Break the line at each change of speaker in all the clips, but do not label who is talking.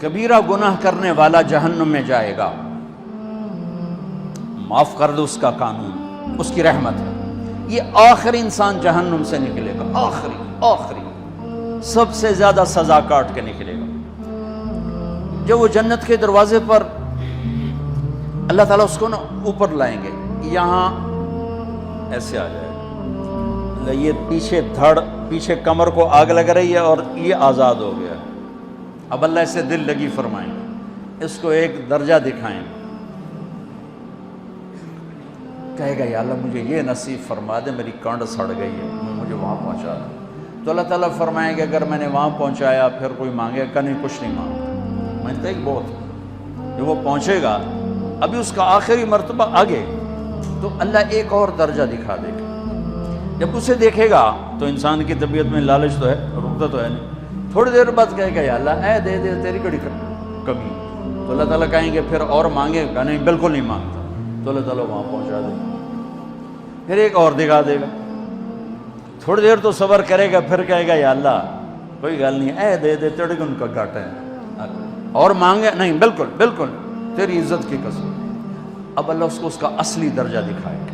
کبیرہ گناہ کرنے والا جہنم میں جائے گا، معاف کر دو اس کا قانون، اس کی رحمت ہے، یہ آخری انسان جہنم سے نکلے گا، آخری سب سے زیادہ سزا کاٹ کے نکلے گا۔ جب وہ جنت کے دروازے پر اللہ تعالیٰ اس کو نا اوپر لائیں گے، یہاں ایسے آ جائے گا، یہ پیچھے دھڑ، پیچھے کمر کو آگ لگ رہی ہے اور یہ آزاد ہو گیا۔ اب اللہ اسے دل لگی فرمائیں گے، اس کو ایک درجہ دکھائیں گے، کہے گا یا اللہ مجھے یہ نصیب فرما دے، میری کانڈ سڑ گئی ہے، مجھے وہاں پہنچا دے۔ تو اللہ تعالیٰ فرمائیں گے اگر میں نے وہاں پہنچایا پھر کوئی مانگے گا نہیں، کچھ نہیں مانگتا، میں تو بہت جب وہ پہنچے گا ابھی اس کا آخری مرتبہ آگے، تو اللہ ایک اور درجہ دکھا دے گا۔ جب اسے دیکھے گا تو انسان کی طبیعت میں لالچ تو ہے، رکتا تو ہے نہیں، تھوڑی دیر بعد کہے گا یا اللہ اے دے دے، تیری کڑی کمی، تو اللہ تعالیٰ کہیں گے پھر اور مانگے گا نہیں، بالکل نہیں مانگتا، تو اللہ تعالیٰ وہاں پہنچا دے گا، پھر ایک اور دکھا دے گا، تھوڑی دیر تو صبر کرے گا، پھر کہے گا یا اللہ کوئی گل نہیں، اے دے دے، تیرے کو ان کا گھاٹا ہے، اور مانگے نہیں، بالکل تیری عزت کی قسم۔ اب اللہ اس کو اس کا اصلی درجہ دکھائے گا،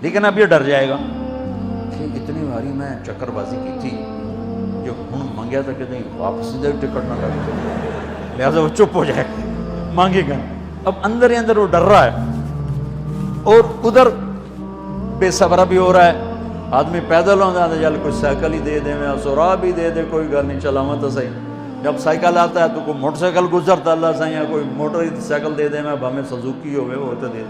لیکن اب یہ ڈر جائے گا کہ اتنی باری میں چکر بازی کی تھی، جو ہوں مانگیا تھا کہ نہیں واپس دے ٹکٹ نہ لگے، لہٰذا وہ چپ ہو جائے گا، مانگے گا۔ اب اندر ہی اندر وہ ڈر رہا ہے، اور ادھر بے صبرا بھی ہو رہا ہے، آدمی پیدل ہوتا ہے چل کوئی سائیکل ہی دے دے، میں سورا بھی دے دے، کوئی گل نہیں، چلاواں تو صحیح۔ جب سائیکل آتا ہے تو کوئی موٹر سائیکل گزرتا اللہ سے، یا کوئی موٹر سائیکل دے دے، میں بھامے سزوکی ہوئے وہ تو دے دے۔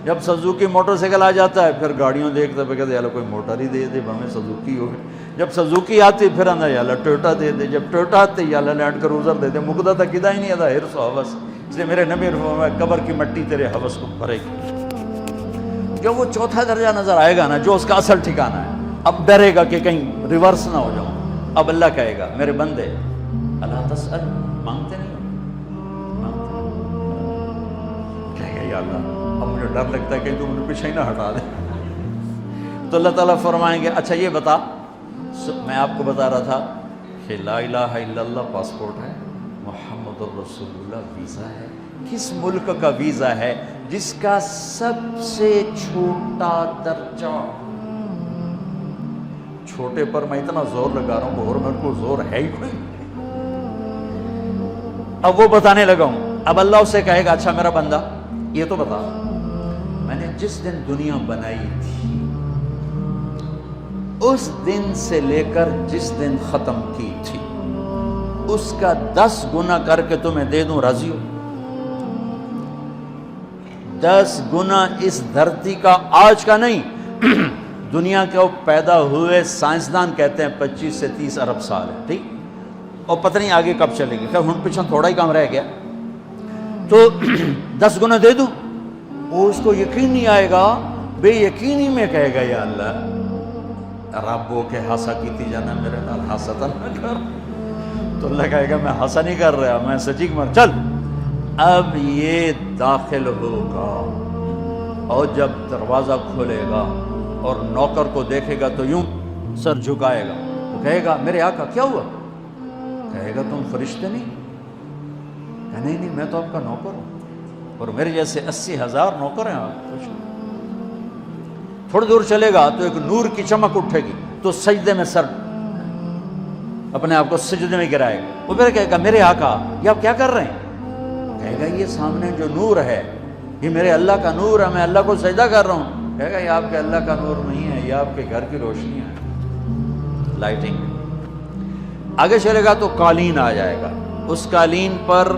جب سزوکی موٹر سائیکل آ جاتا ہے پھر گاڑیوں دیکھتا پہ کہتے ہیں کوئی موٹر ہی دے دے، بھامے سزوکی ہوئے۔ جب سزوکی آتی پھر آنا یا اللہ ٹویوٹا دے دے، جب ٹویوٹا آتے یا اللہ لینڈ کروزر دے دے، مقدہ تک کدا ہی نہیں آتا، ہرس و حوث۔ اس لیے میرے نبی فرمایا قبر کی مٹی تیرے حوث کو بھرے گی۔ جب وہ چوتھا درجہ نظر آئے گا نا، جو اس کا اصل ٹھکانہ ہے، اب ڈرے گا کہ کہیں ریورس نہ ہو جاؤں۔ اب اللہ کہے گا میرے بندے اللہ تسأل، مانگتے نہیں کہے گا یا اللہ اب مجھے ڈر لگتا ہے کہ تو مجھے پیچھے ہی نہ ہٹا دے۔ تو اللہ تعالیٰ فرمائیں گے اچھا یہ بتا، میں آپ کو بتا رہا تھا کہ لا الہ الا اللہ پاسپورٹ ہے، محمد الرسول اللہ ویزا ہے۔ کس ملک کا ویزا ہے؟ جس کا سب سے چھوٹا درجہ، چھوٹے پر میں اتنا زور لگا رہا ہوں اور میرے کو زور ہے ہی کوئی۔ اب وہ بتانے لگا ہوں، اب اللہ اسے کہے گا اچھا میرا بندہ یہ تو بتا، میں نے جس دن دنیا بنائی تھی اس دن سے لے کر جس دن ختم کی تھی اس کا 10 گنا کر کے تمہیں دے دوں، راضی ہو؟ 10 گنا اس دھرتی کا، آج کا نہیں، دنیا کے وہ پیدا ہوئے سائنسدان کہتے ہیں 25 سے 30 ارب سال ہے، ٹھیک، اور پتہ نہیں آگے کب چلے گی، کہ ہن پیچھے تھوڑا ہی کام رہ گیا، تو 10 گنا دے دوں؟ وہ اس کو یقین نہیں آئے گا، بے یقینی میں کہے گا یا اللہ ربو کے ہاسا کیتی جانا میرے نال ہاسا نہ کر۔ تو اللہ کہے گا میں ہاسا نہیں کر رہا، میں سچی مر، چل اب یہ داخل ہوگا، اور جب دروازہ کھولے گا اور نوکر کو دیکھے گا تو یوں سر جھکائے گا، وہ کہے گا میرے آقا کیا ہوا؟ کہے گا تم فرشتے نہیں؟ کہ نہیں میں تو آپ کا نوکر ہوں، اور میرے جیسے 80,000 نوکر ہیں، آپ کچھ تھوڑی دور چلے گا تو ایک نور کی چمک اٹھے گی، تو سجدے میں سر اپنے آپ کو سجدے میں گرائے گا، وہ پھر کہے گا میرے آقا یہ آپ کیا کر رہے ہیں؟ کہے گا یہ سامنے جو نور ہے یہ میرے اللہ کا نور ہے، میں اللہ کو سجدہ کر رہا ہوں۔ کہے گا یہ آپ کے اللہ کا نور نہیں ہے، یہ آپ کے گھر کی روشنی ہے، لائٹنگ۔ آگے چلے گا تو قالین آ جائے گا، اس قالین پر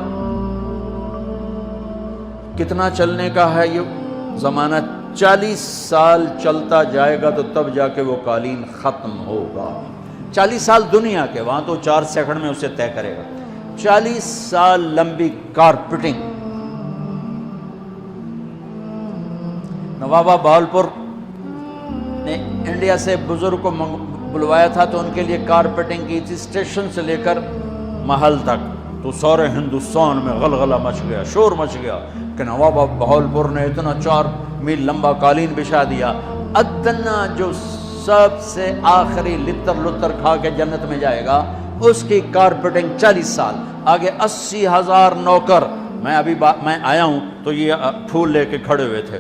کتنا چلنے کا ہے یہ زمانہ، 40 سال چلتا جائے گا تو تب جا کے وہ قالین ختم ہوگا۔ 40 سال دنیا کے، وہاں تو 4 سیکنڈ میں اسے طے کرے گا۔ 40 سال لمبی کارپیٹنگ۔ نوابہ بہاولپور نے انڈیا سے بزرگ کو بلوایا تھا تو ان کے لیے کارپیٹنگ کی تھی، اسٹیشن سے لے کر محل تک، تو سارے ہندوستان میں غلغلہ مچ گیا، شور مچ گیا کہ نواب بہاولپور نے اتنا 4 میل لمبا قالین بچھا دیا۔ ادنا جو سب سے آخری لتر لتر کھا کے جنت میں جائے گا، اس کی کارپیٹنگ 40 سال، آگے 80,000 نوکر. میں آیا ہوں تو یہ پھول لے کے کھڑے ہوئے تھے،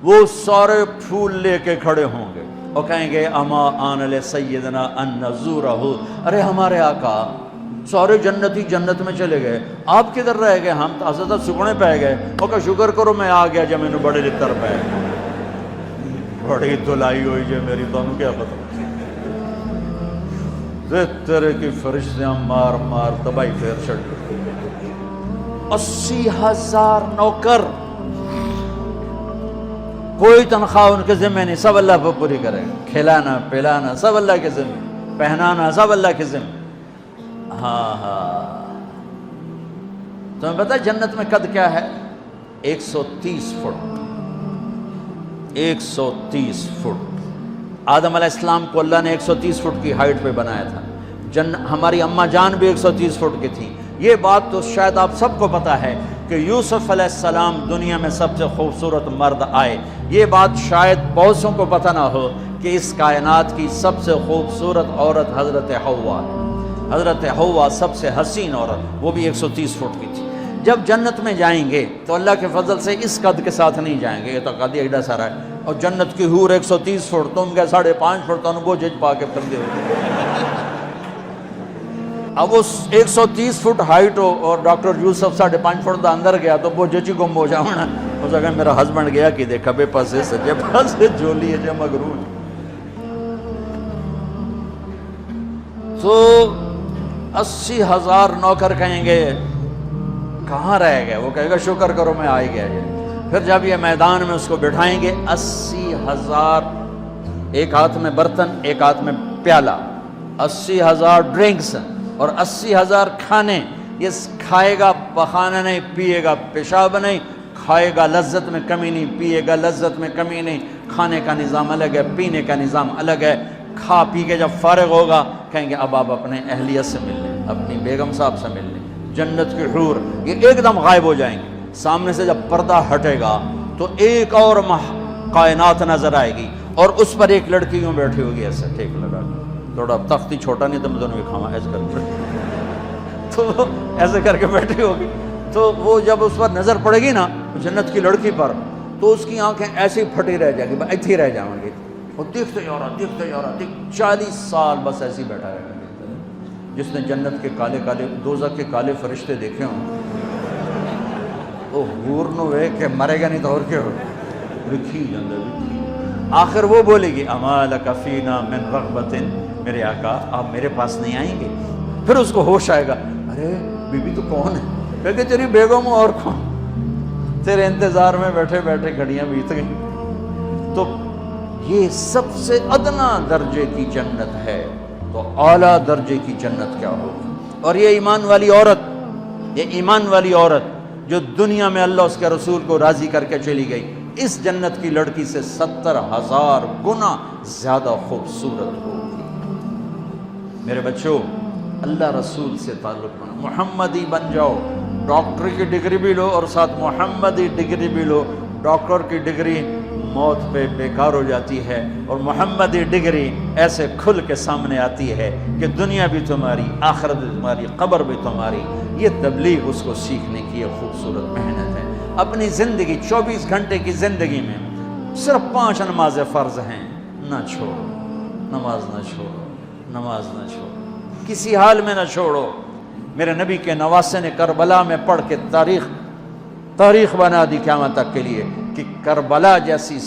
وہ سارے پھول لے کے کھڑے ہوں گے اور کہیں گے اما آن لسیدنا ان نزورہ، ارے ہمارے آقا سارے جنتی جنت میں چلے گئے، آپ کدھر رہ گئے؟ ہم تو حضرت سکڑے پہ گئے. وہ کہ شکر کرو میں آ گیا جب میں نے بڑے لتر پہ، بڑی دلائی ہوئی جو میری تمہیں کیا پتا، طرح کی فرشتیاں مار مار تباہی پھیر چھڑ. 80,000 نوکر، کوئی تنخواہ ان کے ذمہ نہیں، سب اللہ پہ پوری کرے گا، کھلانا پلانا سب اللہ کے ذمہ، پہنانا سب اللہ کے ذمہ. ہاں تمہیں پتہ جنت میں قد کیا ہے؟ 130 فٹ. 130 فٹ. آدم علیہ السلام کو اللہ نے 130 فٹ کی ہائٹ پہ بنایا تھا. ہماری اماں جان بھی 130 فٹ کی تھی. یہ بات تو شاید آپ سب کو پتہ ہے کہ یوسف علیہ السلام دنیا میں سب سے خوبصورت مرد آئے. یہ بات شاید بہت کو پتہ نہ ہو کہ اس کائنات کی سب سے خوبصورت عورت حضرت حوا ہے. حضرت حوا سب سے حسین عورت، وہ بھی 130 فٹ کی تھی. جب جنت میں جائیں گے تو اللہ کے فضل سے اس قد کے ساتھ نہیں جائیں گے، یہ تو قد ایڈا سارا ہے، اور جنت کی حور 130 فٹ، تم کیا 5.5 فٹ، تو وہ جج پا کے پردے ہوئے. اب اس 130 فٹ ہائٹ ہو اور ڈاکٹر یوسف 5.5 فٹ دا اندر گیا تو وہ جچی گم ہو جانا. اس جگہ میرا ہسبینڈ گیا کہ دیکھا بے پاسے سجے پاسے جولی ہے جو مغرور. تو 80,000 نوکر کہیں گے کہاں رہ گئے؟ وہ کہے گا شکر کرو میں آ ہی گیا. پھر جب یہ میدان میں اس کو بٹھائیں گے 80,000، ایک ہاتھ میں برتن ایک ہاتھ میں پیالہ، 80,000 ڈرنکس اور 80,000 کھانے. یہ کھائے گا پخانا نہیں، پیے گا پیشاب نہیں، کھائے گا لذت میں کمی نہیں، پیے گا لذت میں کمی نہیں. کھانے کا نظام الگ ہے، پینے کا نظام الگ ہے. کھا پی کے جب فارغ ہوگا کہیں گے اب آپ اپنے اہلیت سے مل لیں، اپنی بیگم صاحب سے مل لیں. جنت کی حور یہ ایک دم غائب ہو جائیں گے. سامنے سے جب پردہ ہٹے گا تو ایک اور کائنات نظر آئے گی، اور اس پر ایک لڑکی یوں بیٹھی ہوگی ایسے ٹھیک لگا کے. تھوڑا تختی چھوٹا نہیں تو میں دونوں کھاوا ایسے کر کے، تو ایسے کر کے بیٹھی ہوگی. تو وہ جب اس پر نظر پڑے گی نا جنت کی لڑکی پر، تو اس کی آنکھیں ایسی پھٹی رہ جائیں گی، ایتھی ہی رہ جائیں گی. وہ دیکھتے ہی رہا 40 سال بس ایسے ہی بیٹھا رہے گا. جس نے جنت کے کالے کالے دوزخ کے کالے فرشتے دیکھے ہوں وہ حور نو وے کہ مرے گا نہیں تو اور کیا ہو لکھی جاندے. آخر وہ بولے گی اما لک فینا من رغبت، میرے آقا آپ میرے پاس نہیں آئیں گے؟ پھر اس کو ہوش آئے گا، ارے بی بی تو کون ہے؟ کہ تیری بیگم اور کون، تیرے انتظار میں بیٹھے بیٹھے گھڑیاں بیت گئیں. تو یہ سب سے ادنا درجے کی جنت ہے، تو اعلیٰ درجے کی جنت کیا ہوگی؟ اور یہ ایمان والی عورت، یہ ایمان والی عورت جو دنیا میں اللہ اس کے رسول کو راضی کر کے چلی گئی، اس جنت کی لڑکی سے 70,000 گنا زیادہ خوبصورت ہوگی. میرے بچوں اللہ رسول سے تعلق بنا، محمدی بن جاؤ. ڈاکٹر کی ڈگری بھی لو اور ساتھ محمدی ڈگری بھی لو. ڈاکٹر کی ڈگری موت پہ بیکار ہو جاتی ہے، اور محمدی ڈگری ایسے کھل کے سامنے آتی ہے کہ دنیا بھی تمہاری، آخرت بھی تمہاری، قبر بھی تمہاری. یہ تبلیغ اس کو سیکھنے کی ایک خوبصورت محنت ہے. اپنی زندگی 24 گھنٹے کی زندگی میں صرف 5 نمازیں فرض ہیں، نہ چھوڑو. نماز نہ چھوڑو، نماز نہ چھوڑو، کسی حال میں نہ چھوڑو. میرے نبی کے نواسے نے کربلا میں پڑھ کے تاریخ بنا دی قیامت تک کے لیے کہ کربلا جیسی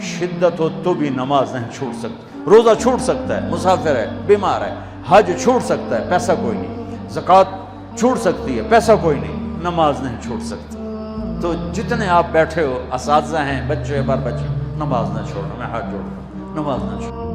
شدت ہو تو بھی نماز نہیں چھوٹ سکتی. روزہ چھوٹ سکتا ہے، مسافر ہے، بیمار ہے. حج چھوٹ سکتا ہے، پیسہ کوئی نہیں. زکوٰۃ چھوٹ سکتی ہے، پیسہ کوئی نہیں. نماز نہیں چھوٹ سکتی. تو جتنے آپ بیٹھے ہو، اساتذہ ہیں، بچے بار بچے، نماز نہ چھوڑنا. میں ہاتھ جوڑتا ہوں، نماز نہ چھوڑنا.